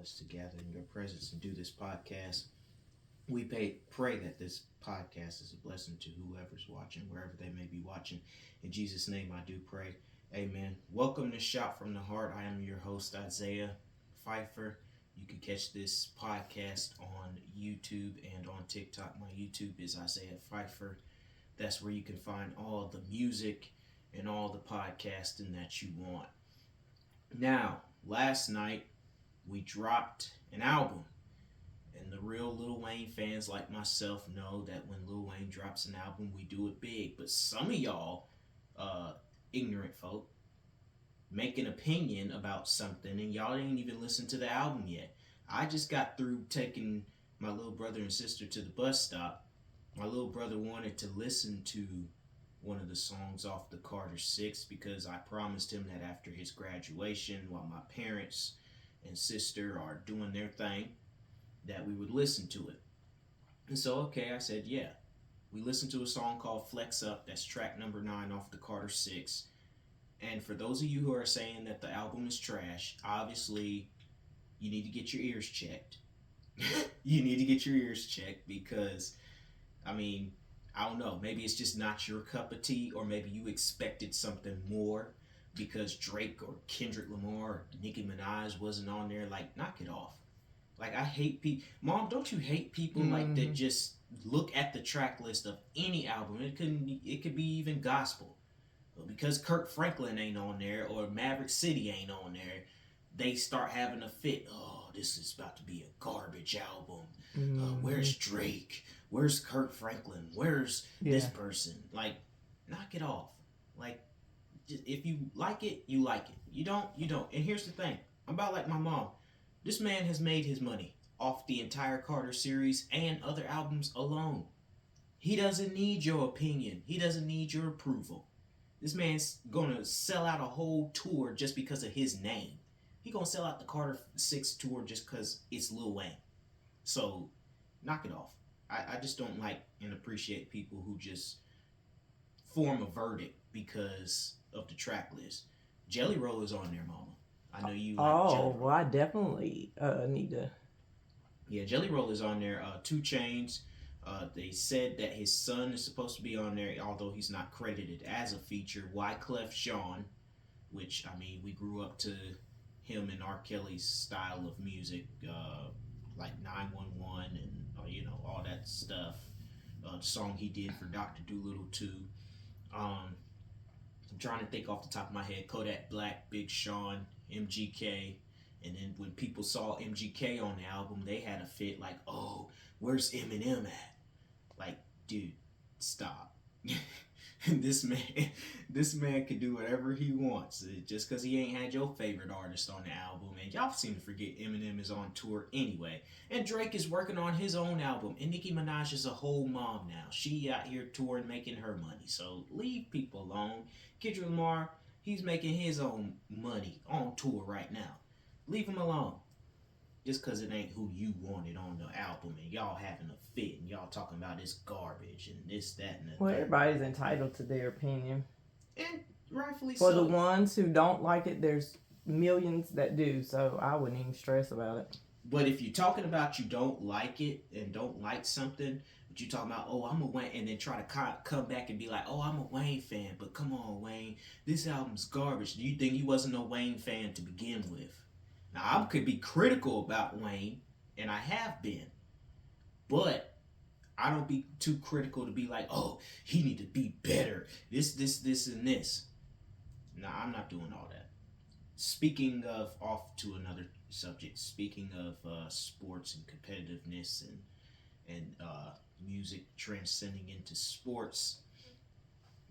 us to gather in your presence and do this podcast. We pray that this podcast is a blessing to whoever's watching, wherever they may be watching. In Jesus' name, I do pray. Amen. Welcome to Shot from the Heart. I am your host, Isaiah Pfeiffer. You can catch this podcast on YouTube and on TikTok. My YouTube is Isaiah Pfeiffer. That's where you can find all the music and all the podcasting that you want. Now, last night we dropped an album, and the real Lil Wayne fans like myself know that when Lil Wayne drops an album, we do it big. But some of y'all, ignorant folk, make an opinion about something, and y'all didn't even listen to the album yet. I just got through taking my little brother and sister to the bus stop. My little brother wanted to listen to one of the songs off the Carter Six because I promised him that after his graduation, while my parents and sister are doing their thing, that we would listen to it. And so, okay, I said, yeah. We listened to a song called Flex Up. That's track number 9 off the Carter Six. And for those of you who are saying that the album is trash, obviously you need to get your ears checked. You need to get your ears checked because I don't know. Maybe it's just not your cup of tea, or maybe you expected something more because Drake or Kendrick Lamar or Nicki Minaj wasn't on there. Like, knock it off. Like, I hate people. Mom, don't you hate people like that just look at the track list of any album? It could be even gospel. But because Kirk Franklin ain't on there or Maverick City ain't on there, they start having a fit. Oh, this is about to be a garbage album. Where's Drake? Where's Kirk Franklin? Where's this person? Like, knock it off. Like, if you like it, you like it. You don't, you don't. And here's the thing. I'm about like my mom. This man has made his money off the entire Carter series and other albums alone. He doesn't need your opinion. He doesn't need your approval. This man's gonna sell out a whole tour just because of his name. He gonna sell out the Carter 6 tour just because it's Lil Wayne. So, knock it off. I just don't like and appreciate people who just form a verdict because of the track list. Jelly Roll is on there, mama. I know you like Jelly Roll. Well, I definitely need to. Yeah, Jelly Roll is on there. 2 Chainz. They said that his son is supposed to be on there, although he's not credited as a feature. Wyclef Jean, which, we grew up to him and R. Kelly's style of music, like 911 and, all that stuff. The song he did for Dr. Dolittle too. I'm trying to think off the top of my head. Kodak Black, Big Sean, MGK. And then when people saw MGK on the album, they had a fit like, oh, where's Eminem at? Like, dude, stop. this man can do whatever he wants just because he ain't had your favorite artist on the album. And y'all seem to forget Eminem is on tour anyway. And Drake is working on his own album. And Nicki Minaj is a whole mom now. She out here touring, making her money. So leave people alone. Kendrick Lamar, he's making his own money on tour right now. Leave him alone. Just because it ain't who you wanted on the album and y'all having a fit and y'all talking about this garbage and this, that, and the Well, everybody's entitled to their opinion. And rightfully For so. the ones who don't like it, there's millions that do, so I wouldn't even stress about it. But if you're talking about you don't like it and don't like something, but you're talking about, oh, I'm a Wayne, and then try to come back and be like, oh, I'm a Wayne fan, but come on, Wayne, this album's garbage. Do you think you wasn't a Wayne fan to begin with? Now, I could be critical about Wayne, and I have been, but I don't be too critical to be like, oh, he need to be better. This, and this. Nah, I'm not doing all that. Speaking of, off to another subject, speaking of sports and competitiveness and music transcending into sports,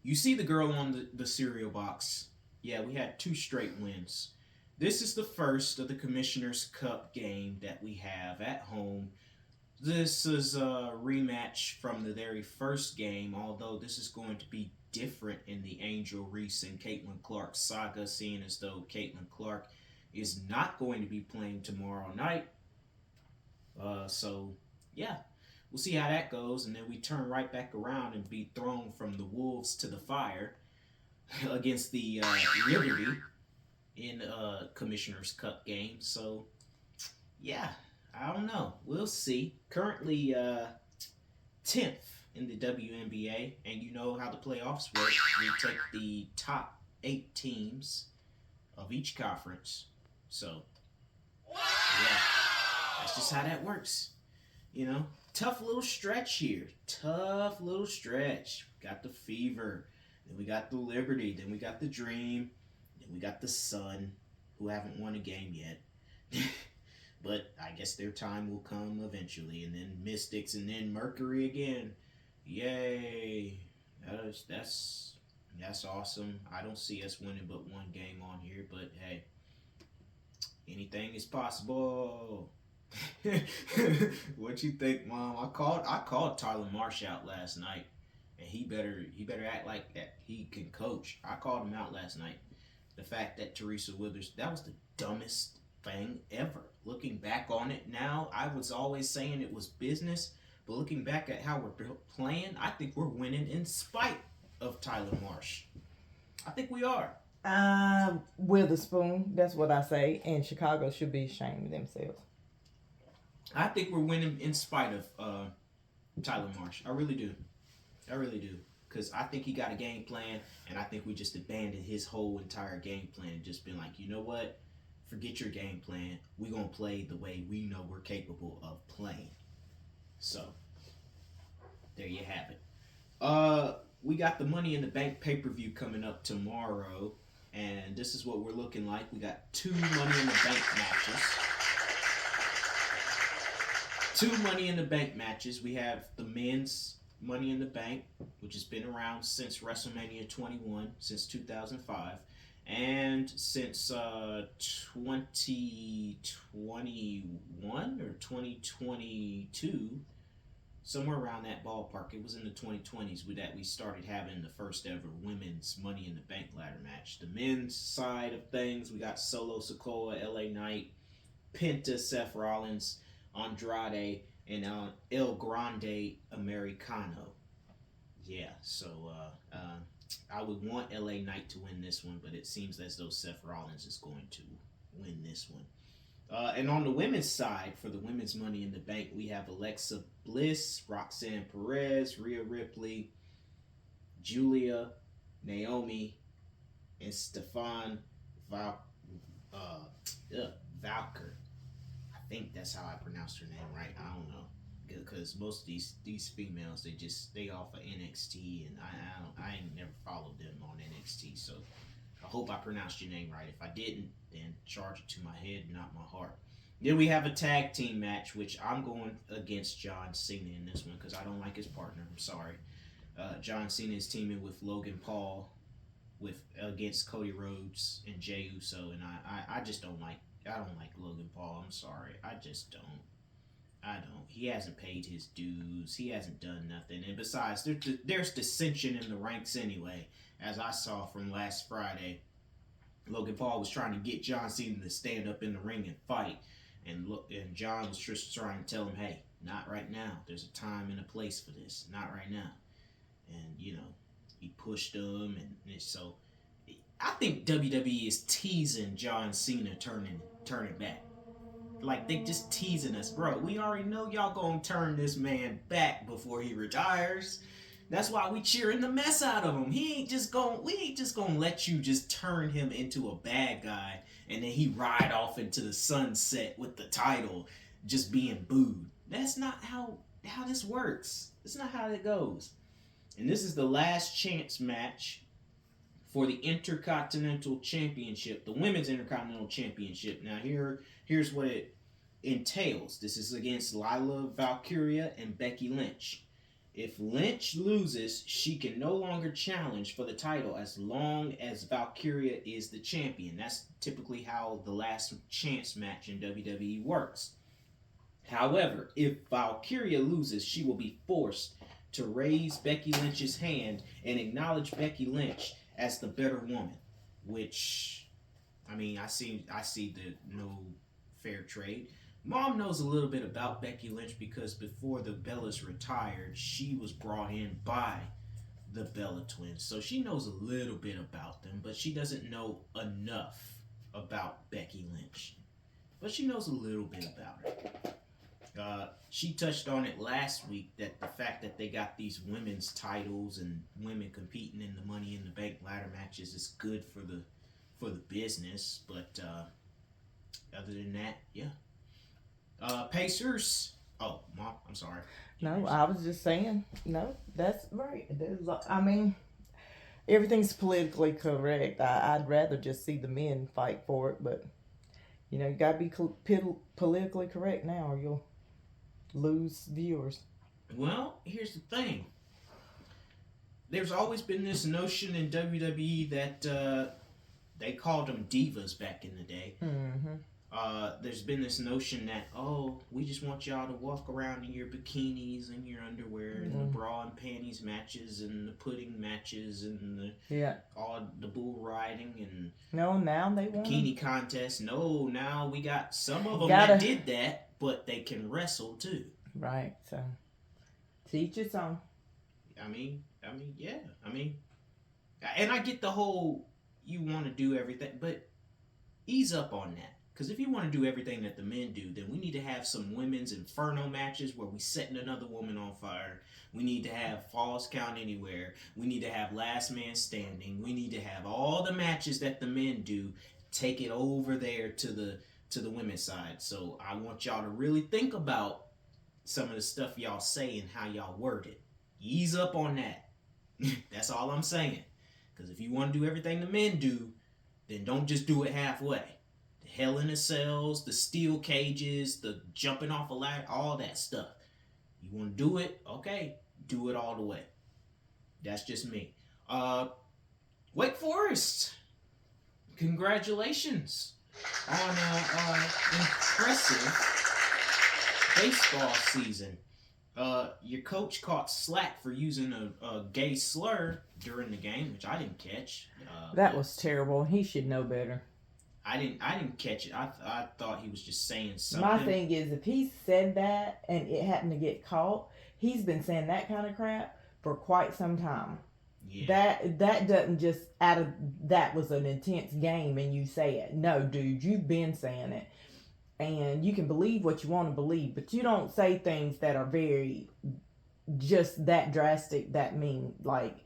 you see the girl on the cereal box. Yeah, we had 2 straight wins. This is the first of the Commissioner's Cup game that we have at home. This is a rematch from the very first game, although this is going to be different in the Angel Reese and Caitlin Clark saga, seeing as though Caitlin Clark is not going to be playing tomorrow night. So, yeah, we'll see how that goes, and then we turn right back around and be thrown from the wolves to the fire against the Liberty in Commissioner's Cup game. So, yeah, I don't know. We'll see. Currently 10th in the WNBA, and you know how the playoffs work. We take the top 8 teams of each conference. So, yeah, that's just how that works. You know, tough little stretch here. Tough little stretch. Got the Fever, then we got the Liberty, then we got the Dream, then we got the Sun, who haven't won a game yet. But I guess their time will come eventually. And then Mystics, and then Mercury again. Yay! That's awesome. I don't see us winning but one game on here, but hey, anything is possible. What you think, Mom? I called Tyler Marsh out last night, and he better act like that. He can coach. I called him out last night. The fact that Teresa Withers, that was the dumbest thing ever. Looking back on it now, I was always saying it was business, but looking back at how we're playing, I think we're winning in spite of Tyler Marsh. I think we are. Witherspoon, that's what I say, and Chicago should be ashamed of themselves. I think we're winning in spite of Tyler Marsh. I really do. I really do. Because I think he got a game plan, and I think we just abandoned his whole entire game plan and just been like, you know what? Forget your game plan. We're going to play the way we know we're capable of playing. So, there you have it. We got the Money in the Bank pay-per-view coming up tomorrow, and this is what we're looking like. We got 2 Money in the Bank matches. 2 Money in the Bank matches. We have the men's Money in the Bank, which has been around since WrestleMania 21, since 2005. And since 2021 or 2022, somewhere around that ballpark, it was in the 2020s that we started having the first ever women's Money in the Bank ladder match. The men's side of things, we got Solo Sikoa, LA Knight, Penta, Seth Rollins, Andrade, and El Grande Americano. Yeah, so I would want LA Knight to win this one, but it seems as though Seth Rollins is going to win this one. And on the women's side, for the women's Money in the Bank, we have Alexa Bliss, Roxanne Perez, Rhea Ripley, Julia, Naomi, and Stefan Valker. I think that's how I pronounced her name right. I don't know, because most of these females, they off of NXT, and I ain't never followed them on NXT, so I hope I pronounced your name right. If I didn't, then charge it to my head, not my heart. Then we have a tag team match, which I'm going against John Cena in this one because I don't like his partner. I'm sorry. John Cena is teaming with Logan Paul against Cody Rhodes and Jey Uso, and I just don't like Logan Paul. I'm sorry. I just don't. He hasn't paid his dues. He hasn't done nothing. And besides, there's dissension in the ranks anyway. As I saw from last Friday, Logan Paul was trying to get John Cena to stand up in the ring and fight. And John was just trying to tell him, hey, not right now. There's a time and a place for this. Not right now. And, he pushed him. And so I think WWE is teasing John Cena turning back. Like, they just teasing us, bro. We already know y'all gonna turn this man back before he retires. That's why we cheering the mess out of him. We ain't just gonna let you just turn him into a bad guy and then he ride off into the sunset with the title just being booed. That's not how this works. That's not how it goes. And this is the last chance match for the Intercontinental Championship, the Women's Intercontinental Championship. Now here's what it entails. This is against Lila Valkyria and Becky Lynch. If Lynch loses, she can no longer challenge for the title as long as Valkyria is the champion. That's typically how the last chance match in WWE works. However, if Valkyria loses, she will be forced to raise Becky Lynch's hand and acknowledge Becky Lynch as the better woman, which, I see the no fair trade. Mom knows a little bit about Becky Lynch because before the Bellas retired, she was brought in by the Bella Twins. So she knows a little bit about them, but she doesn't know enough about Becky Lynch. but she knows a little bit about it. She touched on it last week that the fact that they got these women's titles and women competing in the Money in the Bank ladder matches is good for the business. But other than that, yeah. Pacers. Oh, Mom, I'm sorry. No, I was just saying. No, that's right. I mean, everything's politically correct. I'd rather just see the men fight for it, but you know, you gotta be politically correct now, or you'll lose viewers. Well, here's the thing. There's always been this notion in WWE that they called them divas back in the day. Mm-hmm. There's been this notion that, oh, we just want y'all to walk around in your bikinis and your underwear and the bra and panties matches and the pudding matches and all the bull riding and now they want bikini contests. No, now we got some of them that did that, but they can wrestle too. Right. So teach its own. I mean, yeah. And I get the whole you want to do everything, but ease up on that. Because if you want to do everything that the men do, then we need to have some women's inferno matches where we setting another woman on fire. We need to have Falls Count Anywhere. We need to have Last Man Standing. We need to have all the matches that the men do. Take it over there to the women's side. So I want y'all to really think about some of the stuff y'all say and how y'all word it. Ease up on that. That's all I'm saying. Because if you want to do everything the men do, then don't just do it halfway. Hell in the Cells, the steel cages, the jumping off a ladder, all that stuff. You want to do it? Okay, do it all the way. That's just me. Wake Forest, congratulations on an impressive baseball season. Your coach caught slack for using a gay slur during the game, which I didn't catch. That was terrible. He should know better. I didn't catch it. I thought he was just saying something. My thing is, if he said that and it happened to get caught, he's been saying that kind of crap for quite some time. Yeah. That doesn't just out of that was an intense game and you say it. No, dude, you've been saying it. And you can believe what you want to believe, but you don't say things that are very just that drastic, that mean. Like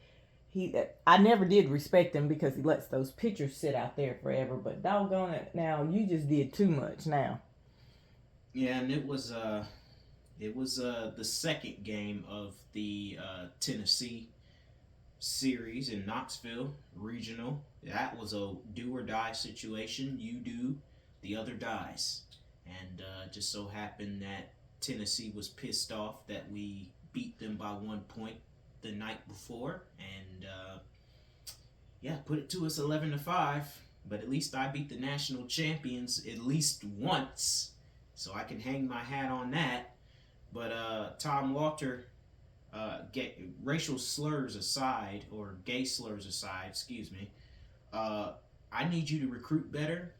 I never did respect him because he lets those pictures sit out there forever. But doggone it, now you just did too much now. Yeah, and it was the second game of the Tennessee series in Knoxville regional. That was a do or die situation. You do, the other dies, and just so happened that Tennessee was pissed off that we beat them by 1 point the night before, and put it to us 11-5. But at least I beat the national champions at least once, so I can hang my hat on that. But Tom Walter, racial slurs aside, or gay slurs aside, excuse me, I need you to recruit better.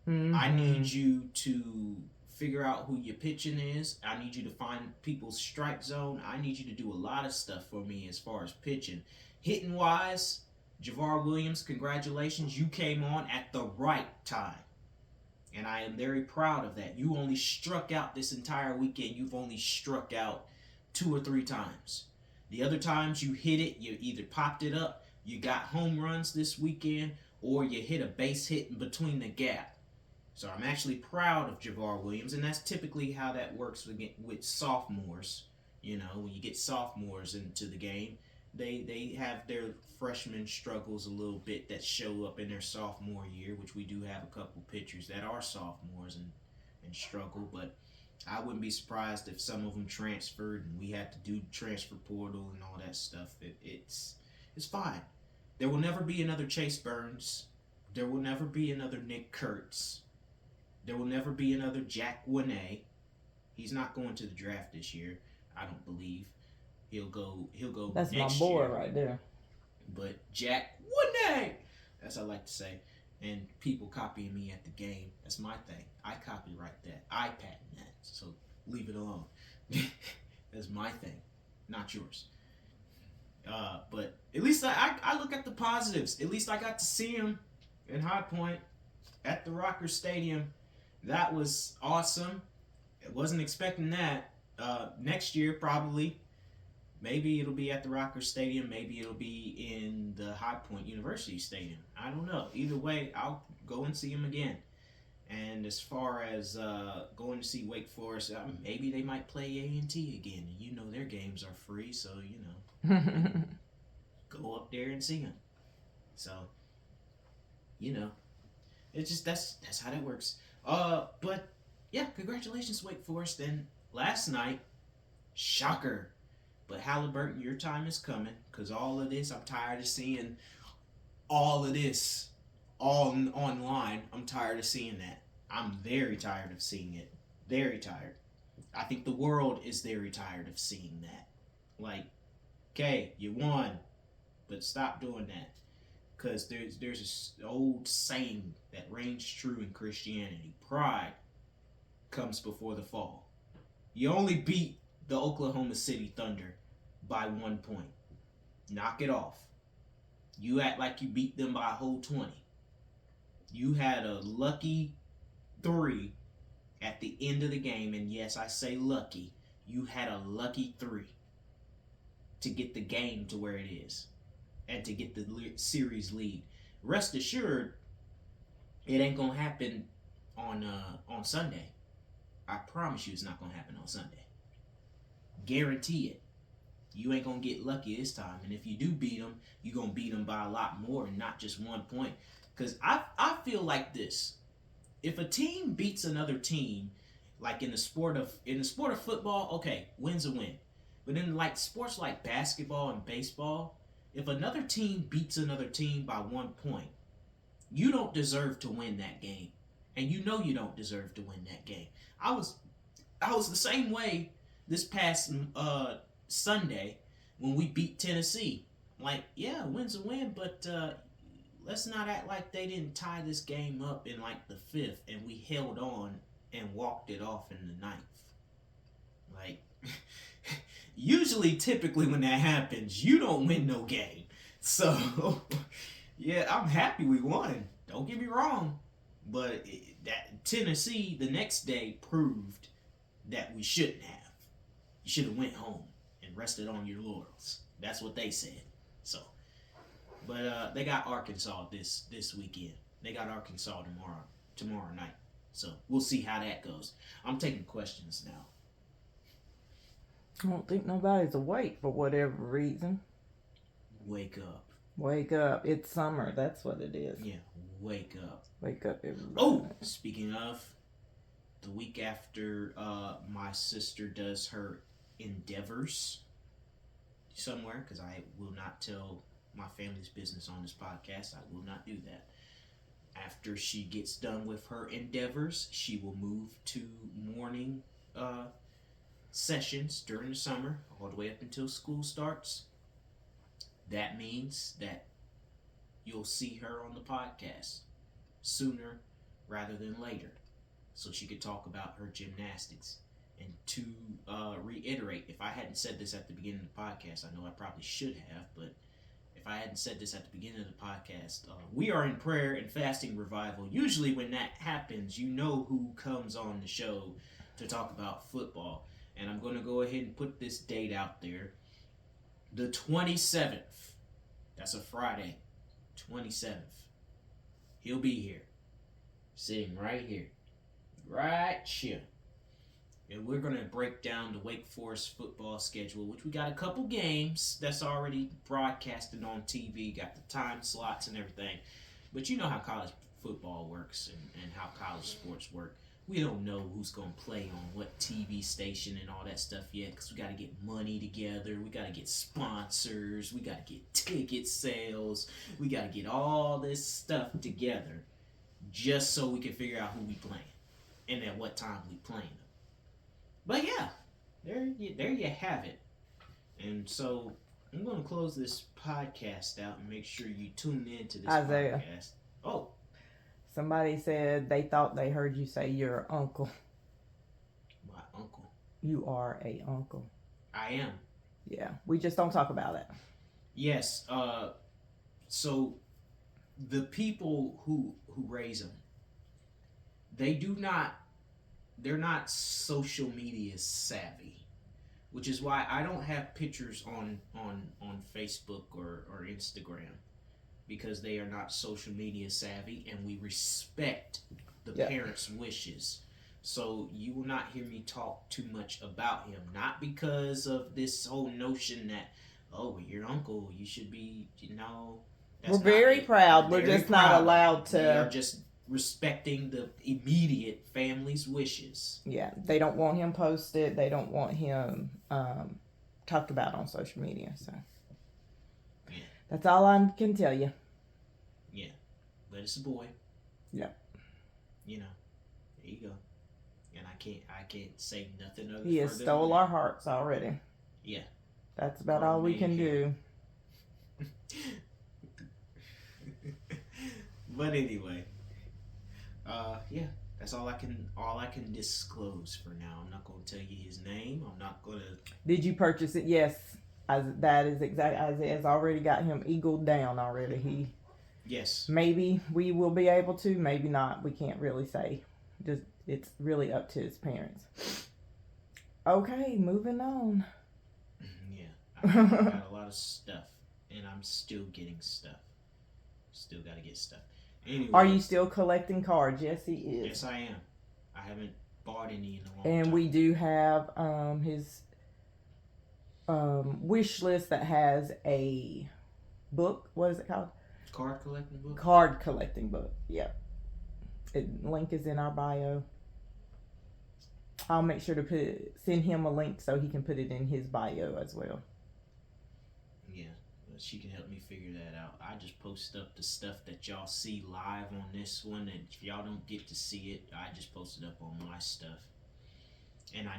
Mm-hmm. I need you to figure out who your pitching is. I need you to find people's strike zone. I need you to do a lot of stuff for me as far as pitching. Hitting wise, Javar Williams, congratulations. You came on at the right time. And I am very proud of that. You only struck out this entire weekend. You've only struck out 2 or 3 times. The other times you hit it, you either popped it up, you got home runs this weekend, or you hit a base hit in between the gap. So I'm actually proud of Javar Williams, and that's typically how that works with sophomores. You know, when you get sophomores into the game, they have their freshman struggles a little bit that show up in their sophomore year, which we do have a couple pitchers that are sophomores and struggle. But I wouldn't be surprised if some of them transferred and we had to do transfer portal and all that stuff. It's fine. There will never be another Chase Burns. There will never be another Nick Kurtz. There will never be another Jack Winay. He's not going to the draft this year, I don't believe. He'll go That's next my boy year. Right there. But Jack Winay, that's what I like to say. And people copying me at the game, that's my thing. I copyright that. I patent that. So leave it alone. That's my thing, not yours. But at least I look at the positives. At least I got to see him in High Point at the Rocker Stadium. that was awesome. I wasn't expecting that. Next year, probably. Maybe it'll be at the Rockhurst Stadium. Maybe it'll be in the High Point University Stadium. I don't know. Either way, I'll go and see them again. And as far as going to see Wake Forest, maybe they might play A&T again. You know their games are free, so go up there and see them. So, it's just that's how that works. But yeah, congratulations, Wake Forest. And last night, shocker. But Halliburton, your time is coming, because all of this, I'm tired of seeing all of this all online. I'm tired of seeing that. I'm very tired of seeing it. Very tired. I think the world is very tired of seeing that. Like, okay, you won, but stop doing that. Because there's this old saying that reigns true in Christianity. Pride comes before the fall. You only beat the Oklahoma City Thunder by 1 point. Knock it off. You act like you beat them by a whole 20. You had a lucky 3 at the end of the game, and yes, I say lucky. You had a lucky 3 to get the game to where it is and to get the series lead. Rest assured, it ain't gonna happen on Sunday. I promise you, it's not gonna happen on Sunday. Guarantee it. You ain't gonna get lucky this time, and if you do beat them, you're gonna beat them by a lot more and not just 1 point. Because I feel like this: if a team beats another team, like in the sport of football, okay, win's a win. But in like sports like basketball and baseball, if another team beats another team by 1 point, you don't deserve to win that game, and you know you don't deserve to win that game. I was the same way this past Sunday when we beat Tennessee. Like, yeah, win's a win, but let's not act like they didn't tie this game up in like the 5th and we held on and walked it off in the 9th. Like, typically when that happens, you don't win no game. So, yeah, I'm happy we won. Don't get me wrong. But that Tennessee the next day proved that we shouldn't have. You should have went home and rested on your laurels. That's what they said. So, but they got Arkansas this weekend. They got Arkansas tomorrow night. So we'll see how that goes. I'm taking questions now. I don't think nobody's awake for whatever reason. Wake up. Wake up. It's summer. That's what it is. Yeah, wake up. Wake up, everybody. Oh, speaking of, the week after my sister does her endeavors somewhere, because I will not tell my family's business on this podcast. I will not do that. After she gets done with her endeavors, she will move to morning sessions during the summer, all the way up until school starts. That means that you'll see her on the podcast sooner rather than later, so she could talk about her gymnastics. And to reiterate, if I hadn't said this at the beginning of the podcast, I know I probably should have, but if I hadn't said this at the beginning of the podcast, we are in prayer and fasting revival. Usually when that happens, you know who comes on the show to talk about football. And I'm going to go ahead and put this date out there. The 27th. That's a Friday. 27th. He'll be here. Sitting right here. Right here. And we're going to break down the Wake Forest football schedule, which we got a couple games that's already broadcasted on TV, got the time slots and everything. But you know how college football works and how college sports work. We don't know who's going to play on what TV station and all that stuff yet, because we got to get money together. We got to get sponsors. We got to get ticket sales. We got to get all this stuff together just so we can figure out who we playing and at what time we playing them. But yeah, there you have it. And so I'm going to close this podcast out and make sure you tune in to this Isaiah. podcast. Oh. Somebody said they thought they heard you say you're an uncle. My uncle. You are a uncle. I am. Yeah, we just don't talk about it. Yes. So the people who raise them, they're not social media savvy, which is why I don't have pictures on Facebook or Instagram, because they are not social media savvy, and we respect the parents' wishes. So you will not hear me talk too much about him, not because of this whole notion that, oh, your uncle, you should be, we're very proud. We're just not allowed to. We are just respecting the immediate family's wishes. Yeah, they don't want him posted. They don't want him talked about on social media. So that's all I can tell you. Yeah, but it's a boy. Yeah. There you go. And I can't say nothing other. He has stole our hearts already. Yeah. That's about all we can do. But anyway, yeah, that's all I can disclose for now. I'm not going to tell you his name. I'm not going to. Did you purchase it? Yes, that is exactly. Isaiah's already got him eagled down already. Yes. Maybe we will be able to. Maybe not. We can't really say. Just it's really up to his parents. Okay, moving on. Yeah, I got a lot of stuff, and I'm still getting stuff. Still got to get stuff. Anyway, are you still collecting cards? Yes, he is. Yes, I am. I haven't bought any in a long time. And we do have his wish list that has a book. What is it called? Card collecting book? Card collecting book, yeah. Link is in our bio. I'll make sure to send him a link so he can put it in his bio as well. Yeah, she can help me figure that out. I just post up the stuff that y'all see live on this one, and if y'all don't get to see it, I just post it up on my stuff. And I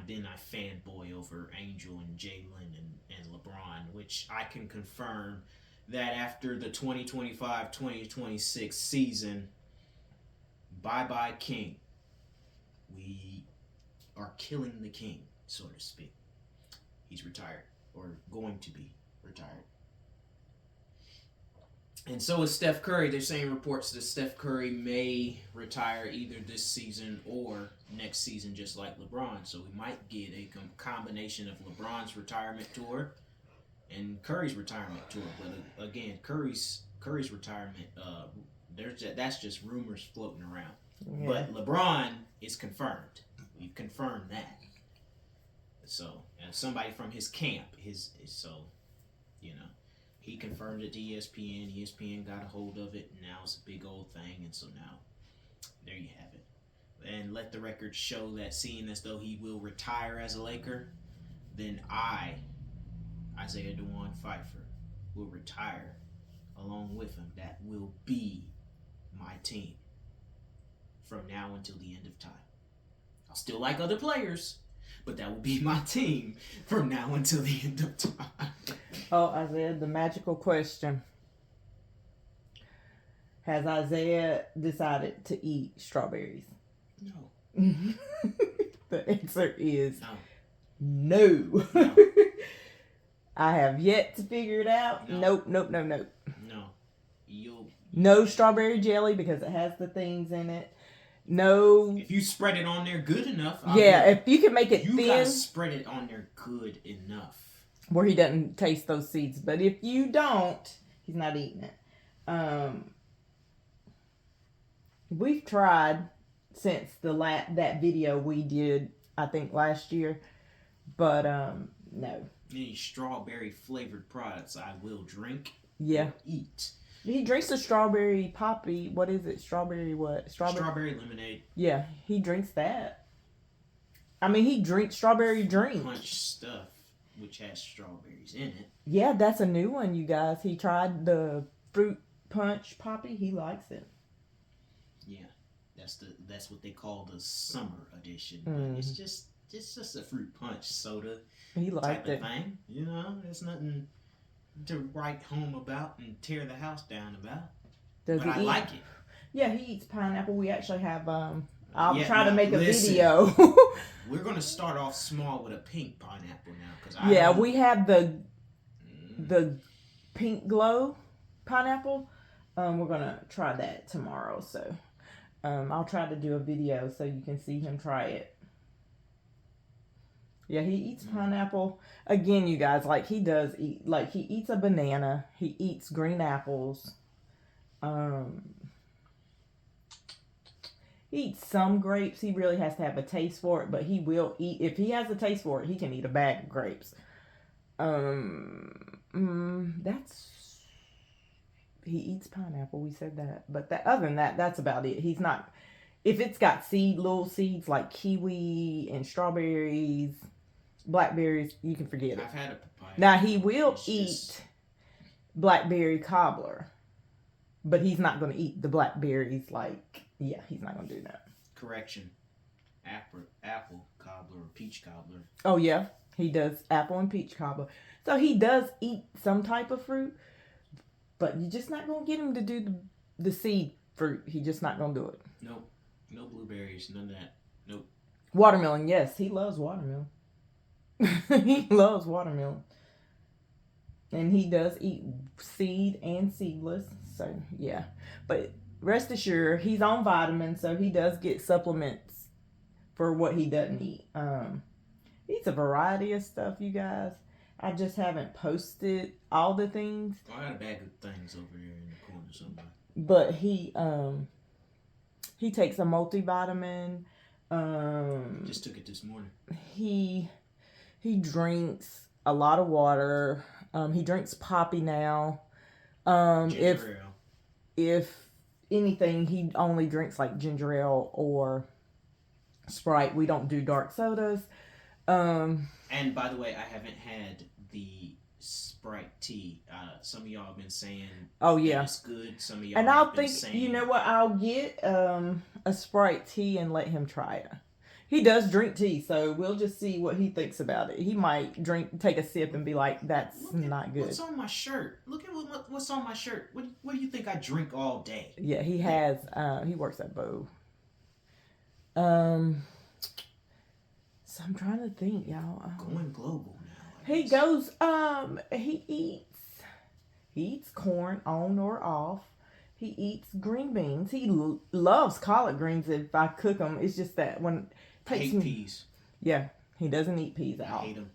fanboy over Angel and Jalen and LeBron, which I can confirm that after the 2025-2026 season, bye-bye King. We are killing the king, so to speak. He's retired, or going to be retired. And so is Steph Curry. They're saying reports that Steph Curry may retire either this season or next season, just like LeBron. So we might get a combination of LeBron's retirement tour and Curry's retirement tour. But again, Curry's retirement, that's just rumors floating around. Yeah. But LeBron is confirmed. We've confirmed that. So, and somebody from his camp, he confirmed it to ESPN. ESPN got a hold of it, and now it's a big old thing. And so now, there you have it. And let the record show that, seeing as though he will retire as a Laker, then I, Isaiah Dewan Pfeiffer, will retire along with him. That will be my team from now until the end of time. I'll still like other players, but that will be my team from now until the end of time. Oh, Isaiah, the magical question. Has Isaiah decided to eat strawberries? No. The answer is no. I have yet to figure it out. No. Nope. No. No strawberry jelly because it has the things in it. No. If you spread it on there good enough. If you can make it thin. You gotta spread it on there good enough. Where he doesn't taste those seeds. But if you don't, he's not eating it. We've tried since that video we did, I think, last year. But, no. Any strawberry flavored products I will drink. Yeah. Or eat. He drinks the strawberry poppy. What is it? Strawberry what? Strawberry lemonade. Yeah, he drinks that. I mean, he drinks strawberry drink. Punch stuff, which has strawberries in it. Yeah, that's a new one, you guys. He tried the fruit punch poppy. He likes it. Yeah, that's what they call the summer edition. But it's just a fruit punch soda. He liked it. Thing. There's nothing to write home about and tear the house down about. But I like it. Yeah, he eats pineapple. We actually have I'll try to make a video. We're gonna start off small with a pink pineapple now, we have the pink glow pineapple. We're gonna try that tomorrow. So, I'll try to do a video so you can see him try it. Yeah, he eats pineapple. Again, you guys, like he does eat, like he eats a banana. He eats green apples. He eats some grapes. He really has to have a taste for it, but he will eat. If he has a taste for it, he can eat a bag of grapes. He eats pineapple. We said that, but other than that, that's about it. He's not. If it's got little seeds like kiwi and strawberries, blackberries, you can forget it. I've had a papaya. Now he will eat blackberry cobbler, but he's not going to eat the blackberries. Yeah, he's not going to do that. Correction, apple cobbler or peach cobbler. Oh yeah, he does apple and peach cobbler. So he does eat some type of fruit, but you're just not going to get him to do the seed fruit. He's just not going to do it. Nope. No blueberries, none of that. Nope. Watermelon, yes, he loves watermelon. He loves watermelon. And he does eat seed and seedless. So, yeah. But rest assured, he's on vitamins, so he does get supplements for what he doesn't eat. He eats a variety of stuff, you guys. I just haven't posted all the things. I got a bag of things over here in the corner somewhere. But he takes a multivitamin. Just took it this morning. He drinks a lot of water. He drinks Poppy now. If anything, he only drinks like ginger ale or Sprite. We don't do dark sodas. And by the way, I haven't had the Sprite tea. Some of y'all have been saying, "Oh yeah, it's good." Some of y'all, and I'll think, you know what? I'll get a Sprite tea and let him try it. He does drink tea, so we'll just see what he thinks about it. He might take a sip and be like, "That's not good." What's on my shirt? Look at what's on my shirt. What do you think I drink all day? Yeah, he has. He works at Bo. So I'm trying to think, y'all. Going global now. He goes. He eats corn on or off. He eats green beans. He loves collard greens if I cook them. It's just that when I hate peas. Yeah, he doesn't eat peas at all. I hate them.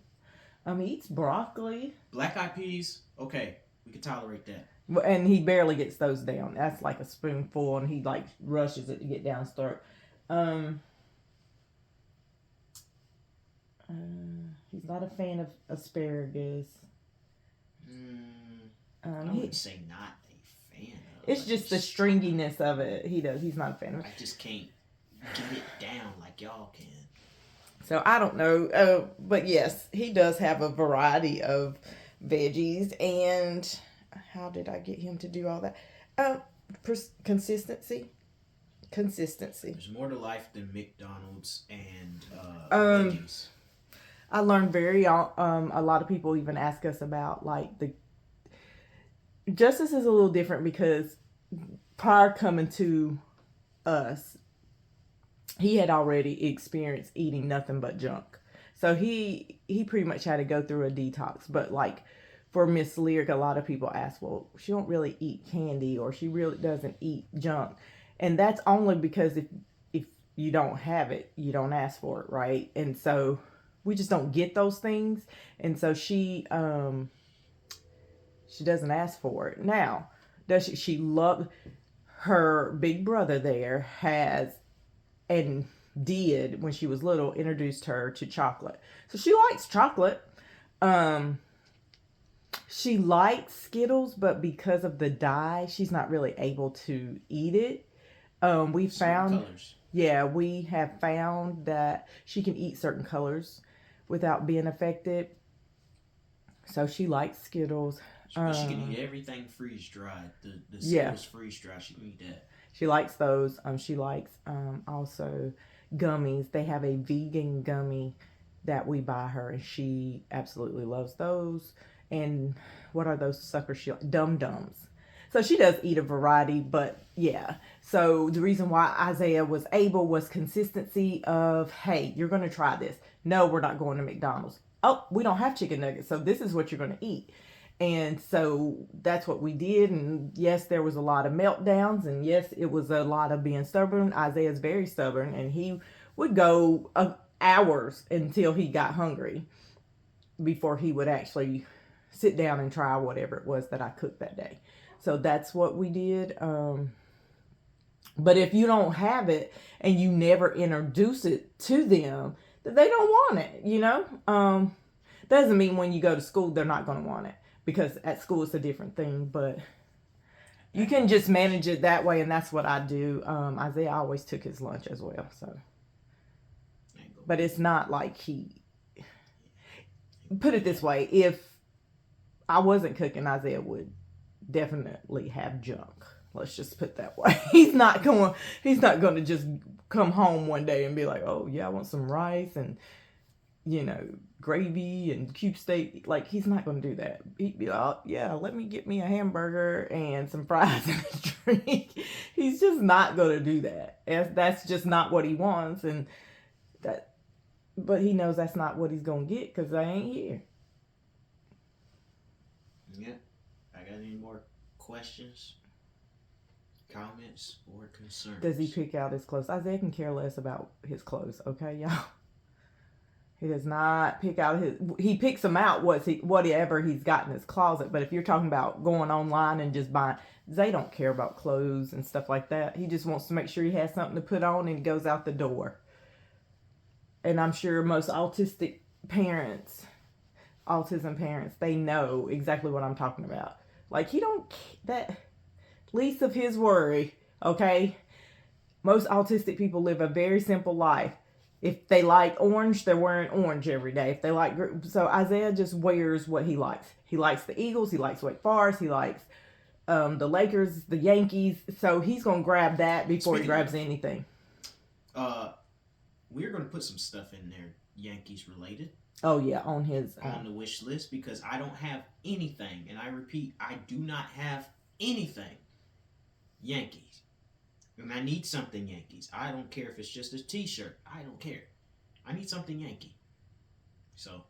He eats broccoli. Black-eyed peas. Okay, we can tolerate that. And he barely gets those down. That's like a spoonful, and he like rushes it to get down his throat. He's not a fan of asparagus. I would say not a fan of. It's just the stringiness of it. He's not a fan of it. I just can't get it down like y'all can. So I don't know. But yes, he does have a variety of veggies. And how did I get him to do all that? Consistency. There's more to life than McDonald's and veggies. I learned a lot of people even ask us about like Justice is a little different because prior coming to us, he had already experienced eating nothing but junk. So he pretty much had to go through a detox. But like for Miss Lyric, a lot of people ask, well, she don't really eat candy or she really doesn't eat junk. And that's only because if you don't have it, you don't ask for it, right? And so we just don't get those things. And so she doesn't ask for it. Now, does she love her big brother there and did when she was little introduced her to chocolate. So she likes chocolate. She likes Skittles, but because of the dye, she's not really able to eat it. We have found that she can eat certain colors without being affected. So she likes Skittles. But she can eat everything freeze dried. The Skittles freeze dry. She can eat that. She likes those. She likes also gummies. They have a vegan gummy that we buy her, and she absolutely loves those. And what are those suckers? Dum Dums. So she does eat a variety, but yeah. So the reason why Isaiah was able was consistency of, hey, you're going to try this. No, we're not going to McDonald's. Oh, we don't have chicken nuggets, so this is what you're going to eat. And so that's what we did. And yes, there was a lot of meltdowns. And yes, it was a lot of being stubborn. Isaiah's very stubborn. And he would go hours until he got hungry before he would actually sit down and try whatever it was that I cooked that day. So that's what we did. But if you don't have it and you never introduce it to them, that they don't want it, you know? Doesn't mean when you go to school, they're not going to want it, because at school it's a different thing, but you can just manage it that way. And that's what I do. Isaiah always took his lunch as well. So, but it's not like put it this way. If I wasn't cooking, Isaiah would definitely have junk. Let's just put it that way. He's not going to just come home one day and be like, oh yeah, I want some rice and, you know, gravy and cube steak. Like, he's not going to do that. He'd be like, oh, yeah, let me get me a hamburger and some fries and a drink. He's just not going to do that. That's just not what he wants. But he knows that's not what he's going to get, because I ain't here. Yeah. I got any more questions, comments, or concerns? Does he pick out his clothes? Isaiah can care less about his clothes, okay, y'all? He does not pick out he picks them out whatever he's got in his closet. But if you're talking about going online and just buying, they don't care about clothes and stuff like that. He just wants to make sure he has something to put on and he goes out the door. And I'm sure most autism parents, they know exactly what I'm talking about. Like, that least of his worry, okay? Most autistic people live a very simple life. If they like orange, they're wearing orange every day. If they like, so Isaiah just wears what he likes. He likes the Eagles. He likes Wake Forest. He likes the Lakers, the Yankees. So he's going to grab that before he grabs anything. We're going to put some stuff in there, Yankees related. Oh yeah, on the wish list, because I don't have anything, and I repeat, I do not have anything Yankees. And I need something Yankees. I don't care if it's just a t-shirt. I don't care. I need something Yankee. So,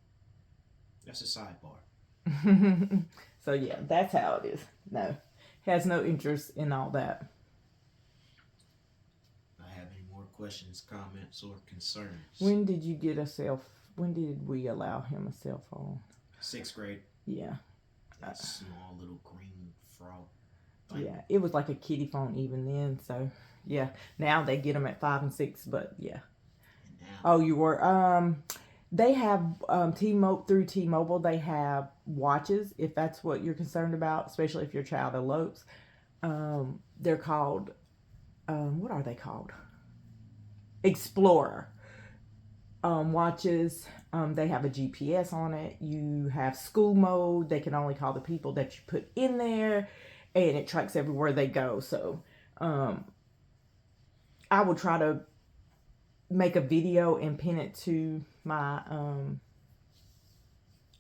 that's a sidebar. So, yeah, that's how it is. No. Has no interest in all that. I have any more questions, comments, or concerns? When did we allow him a cell phone? 6th grade. Yeah. That small little green frog. Yeah, it was like a kiddie phone even then. So, yeah. Now they get them at 5 and 6, but yeah. Oh, you were. They have through T-Mobile. They have watches, if that's what you're concerned about, especially if your child elopes. They're called. What are they called? Explorer. Watches. They have a GPS on it. You have school mode. They can only call the people that you put in there. And it tracks everywhere they go. So, I will try to make a video and pin it to my,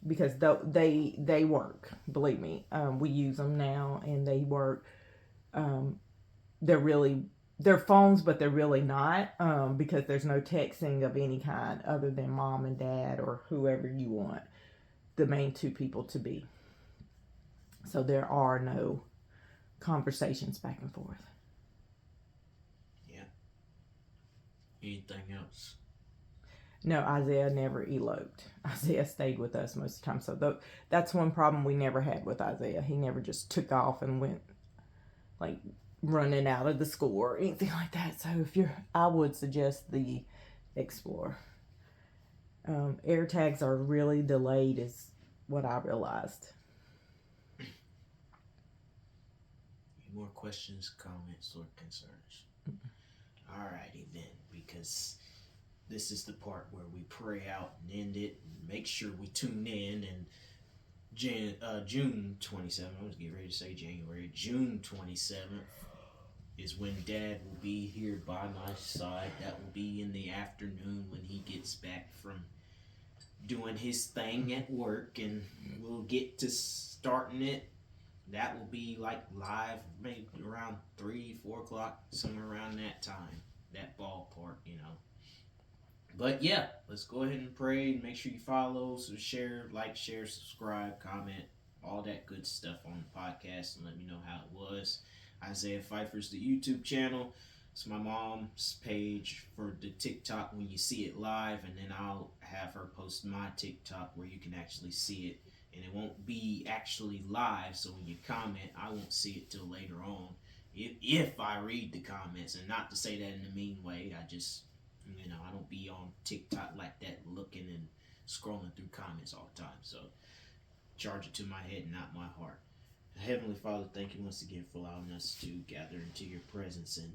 because they work. Believe me, we use them now and they work. They're phones, but they're really not, because there's no texting of any kind other than mom and dad or whoever you want the main two people to be. So there are no conversations back and forth. Yeah. Anything else? No, Isaiah never eloped. Isaiah stayed with us most of the time. So that's one problem we never had with Isaiah. He never just took off and went like running out of the school or anything like that. So I would suggest the Explorer. Air tags are really delayed is what I realized. More questions, comments, or concerns? Alrighty then, because this is the part where we pray out and end it, and make sure we tune in. And June 27th, I was getting ready to say January. June 27th is when Dad will be here by my side. That will be in the afternoon when he gets back from doing his thing at work, and we'll get to starting it. That will be like live, maybe around 3-4 o'clock, somewhere around that time, that ballpark, you know. But yeah, let's go ahead and pray and make sure you follow, so share, subscribe, comment, all that good stuff on the podcast and let me know how it was. Isaiah Pfeiffer's the YouTube channel. It's my mom's page for the TikTok when you see it live, and then I'll have her post my TikTok where you can actually see it. And it won't be actually live, so when you comment, I won't see it till later on. If I read the comments, and not to say that in a mean way, I just, I don't be on TikTok like that looking and scrolling through comments all the time. So charge it to my head, not my heart. Heavenly Father, thank you once again for allowing us to gather into your presence and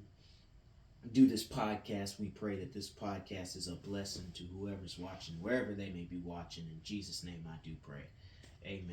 do this podcast. We pray that this podcast is a blessing to whoever's watching, wherever they may be watching. In Jesus' name I do pray. Amen.